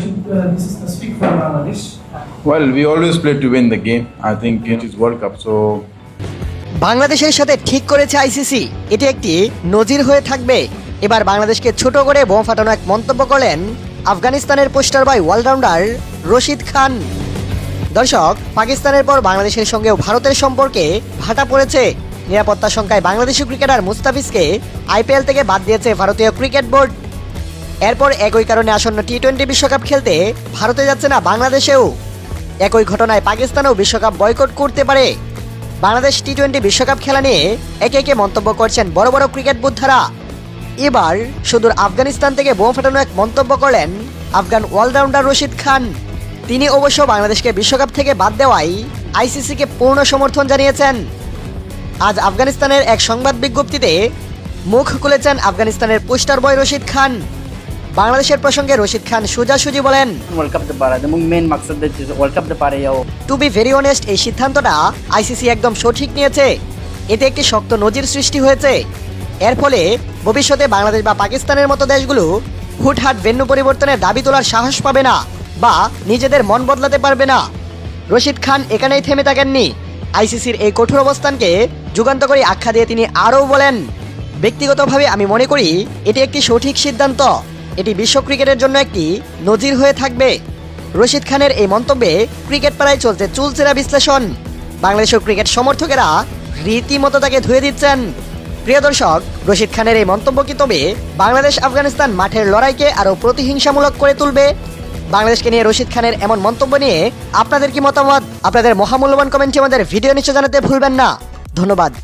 this is the speak for Bangladesh. Well, we always play to win the game. I think it is World Cup, so বাংলাদেশের সাথে ঠিক করেছে ICC, এটি একটি নজির হয়ে থাকবে। এবার বাংলাদেশকে ছোট করে বোমা ফাটানো এক মন্তব্য করলেন আফগানিস্তানের পোস্টার বয় অলরাউন্ডার রশিদ খান। দর্শক, পাকিস্তানের পর বাংলাদেশের সঙ্গেও ভারতের সম্পর্কে ভাটা পড়েছে। নিরাপত্তা শঙ্কায় বাংলাদেশি ক্রিকেটার মুস্তাফিজকে আইপিএল থেকে বাদ দিয়েছে ভারতীয় ক্রিকেট বোর্ড। এরপর একই কারণে আসন্ন টি-20 বিশ্বকাপ খেলতে ভারতে যাচ্ছে না বাংলাদেশেও। একই ঘটনায় পাকিস্তানও বিশ্বকাপ বয়কট করতে পারে। বাংলাদেশ টি-20 বিশ্বকাপ খেলা নিয়ে একে একে মন্তব্য করছেন বড় বড় ক্রিকেট বোদ্ধারা। এবার সুদূর আফগানিস্তান থেকে বোমা ফাটানো এক মন্তব্য করলেন আফগান অলরাউন্ডার রশিদ খান। তিনি অবশ্য বাংলাদেশকে বিশ্বকাপ থেকে বাদ দেওয়ায় আইসিসিকে পূর্ণ সমর্থন জানিয়েছেন। আজ আফগানিস্তানের এক সংবাদ বিজ্ঞপ্তিতে মুখ খুলেছেন আফগানিস্তানের পোস্টার বয় রশিদ খান। বাংলাদেশের প্রসঙ্গে রশিদ খান সোজাসুজি বলেন, वर्ल्ड कप दोबारा है मेन मकसद वर्ल्ड कप दोबारा या টু বি ভেরি অনেস্ট, এই সিদ্ধান্তটা আইসিসি একদম সঠিক নিয়েছে। এতে একটি শক্ত নজির সৃষ্টি হয়েছে। এর ফলে ভবিষ্যতে বাংলাদেশ বা পাকিস্তানের মতো দেশগুলো হুটহাট ভেন্যু পরিবর্তনের দাবি তোলার সাহস পাবে না বা নিজেদের মন বদলাতে পারবে না। রশিদ খান এখানেই থেমে থাকেননি। আইসিসির এই কঠোর অবস্থানকে যুগান্তকারী আখ্যা দিয়ে তিনি আরও বলেন, ব্যক্তিগতভাবে আমি মনে করি এটি একটি সঠিক সিদ্ধান্ত। এটি বিশ্ব ক্রিকেটের জন্য একটি নজির হয়ে থাকবে। রশিদ খানের এই মন্তব্যে ক্রিকেট পাড়ায় চলছে চুলচেরা বিশ্লেষণ। বাংলাদেশের ক্রিকেট সমর্থকেরা রীতিমতো তাকে ধুয়ে দিচ্ছেন। প্রিয় দর্শক, রশিদ খানের এই মন্তব্য কি তবে বাংলাদেশ আফগানিস্তান মাঠের লড়াইকে আরও প্রতিহিংসামূলক করে তুলবে? বাংলাদেশকে নিয়ে রশিদ খানের এমন মন্তব্য নিয়ে আপনাদের কি মতামত? আপনাদের মহামূল্যবান কমেন্টে আমাদের ভিডিও নিচে জানাতে ভুলবেন না। ধন্যবাদ।